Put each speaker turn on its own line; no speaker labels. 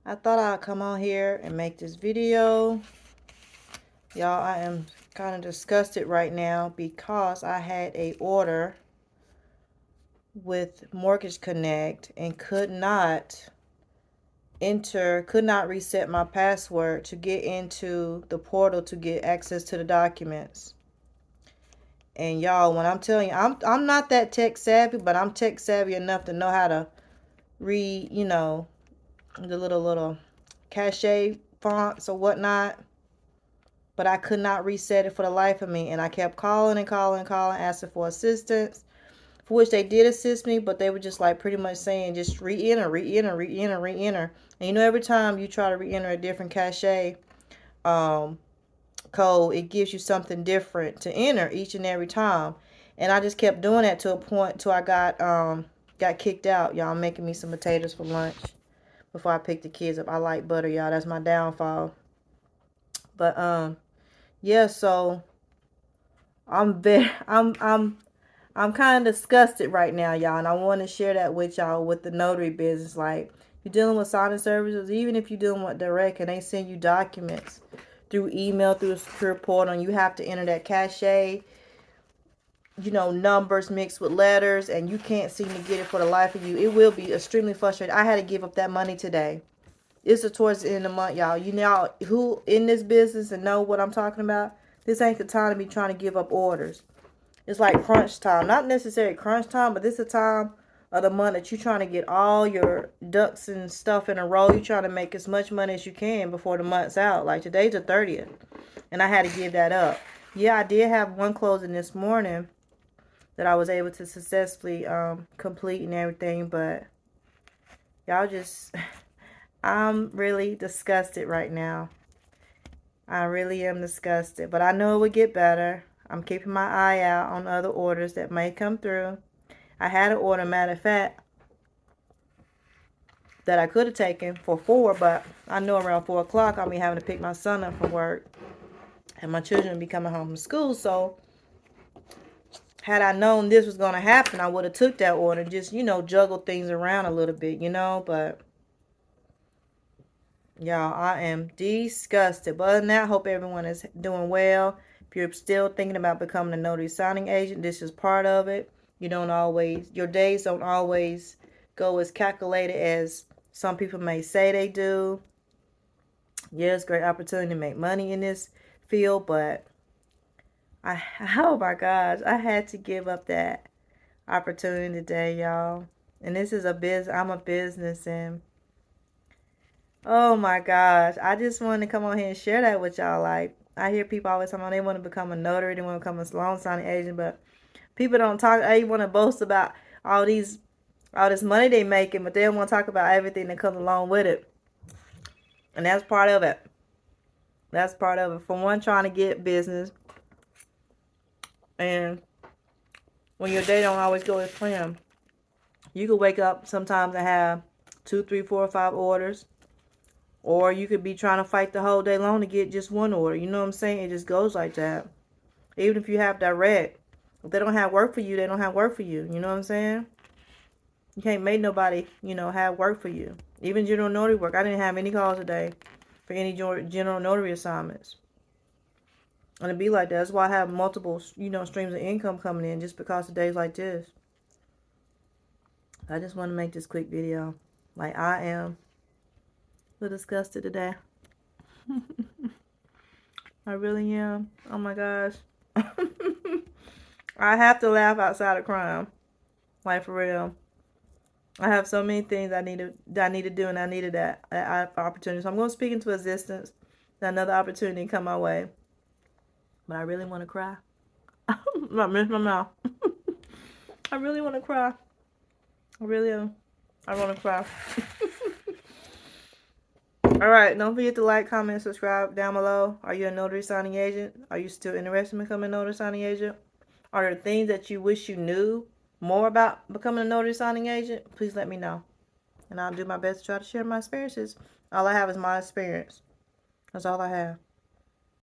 I thought I'd come on here and make this video. Y'all, I am kind of disgusted right now because I had a order with Mortgage Connect and could not reset my password to get into the portal to get access to the documents. And y'all, when I'm telling you, I'm not that tech savvy, but I'm tech savvy enough to know how to read, the little cachet fonts or whatnot. But I could not reset it for the life of me. And I kept calling, asking for assistance, for which they did assist me, but they were just like pretty much saying, just re-enter. And every time you try to re-enter a different cachet code, it gives you something different to enter each and every time. And I just kept doing that to a point till I got kicked out. Y'all, I'm making me some potatoes for lunch before I pick the kids up. I like butter, y'all. That's my downfall. But yeah, so I'm kind of disgusted right now, y'all, and I want to share that with y'all with the notary business. Like, you're dealing with signing services, even if you're dealing with direct, and they send you documents through email, through a secure portal, and you have to enter that cachet, numbers mixed with letters, and you can't seem to get it for the life of you. It will be extremely frustrating. I had to give up that money today. It's towards the end of the month, y'all. You know who in this business and know what I'm talking about? This ain't the time to be trying to give up orders. It's like crunch time. Not necessarily crunch time, but this is the time of the month that you're trying to get all your ducks and stuff in a row. You're trying to make as much money as you can before the month's out. Like, today's the 30th, and I had to give that up. Yeah, I did have one closing this morning that I was able to successfully complete and everything, but y'all just... I'm really disgusted right now. I really am disgusted, but I know it would get better. I'm keeping my eye out on other orders that may come through. I had an order, matter of fact, that I could have taken for 4, but I know around 4 o'clock I'll be having to pick my son up from work, and my children will be coming home from school. So had I known this was going to happen, I would have took that order and just, juggled things around a little bit, but y'all, I am disgusted. But other than that, I hope everyone is doing well. If you're still thinking about becoming a notary signing agent, this is part of it. Your days don't always go as calculated as some people may say they do. Yes, great opportunity to make money in this field, but oh my gosh, I had to give up that opportunity today, y'all. And this is a business. I'm a business, and oh my gosh, I just wanted to come on here and share that with y'all. Like, I hear people always talking about they want to become a notary, they want to become a loan signing agent, but people don't talk. They want to boast about all this money they making, but they don't want to talk about everything that comes along with it. And that's part of it. That's part of it. For one, trying to get business, and when your day don't always go as planned, you could wake up sometimes and have 2, 3, 4, 5 orders. Or you could be trying to fight the whole day long to get just one order. You know what I'm saying? It just goes like that. Even if you have direct, if they don't have work for you, they don't have work for you. You know what I'm saying? You can't make nobody, have work for you. Even general notary work. I didn't have any calls today for any general notary assignments. And it be like that. That's why I have multiple, streams of income coming in, just because of days like this. I just want to make this quick video. Like, I am a little disgusted today. I really am. Oh my gosh. I have to laugh outside of crime. Like, for real. I have so many things I need to do, and I needed that opportunity. So I'm going to speak into existence that another opportunity come my way. But I really want to cry. I miss my mouth. I really want to cry. I really am. I want to cry. Alright, don't forget to like, comment, subscribe down below. Are you a notary signing agent? Are you still interested in becoming a notary signing agent? Are there things that you wish you knew more about becoming a notary signing agent? Please let me know. And I'll do my best to try to share my experiences. All I have is my experience. That's all I have.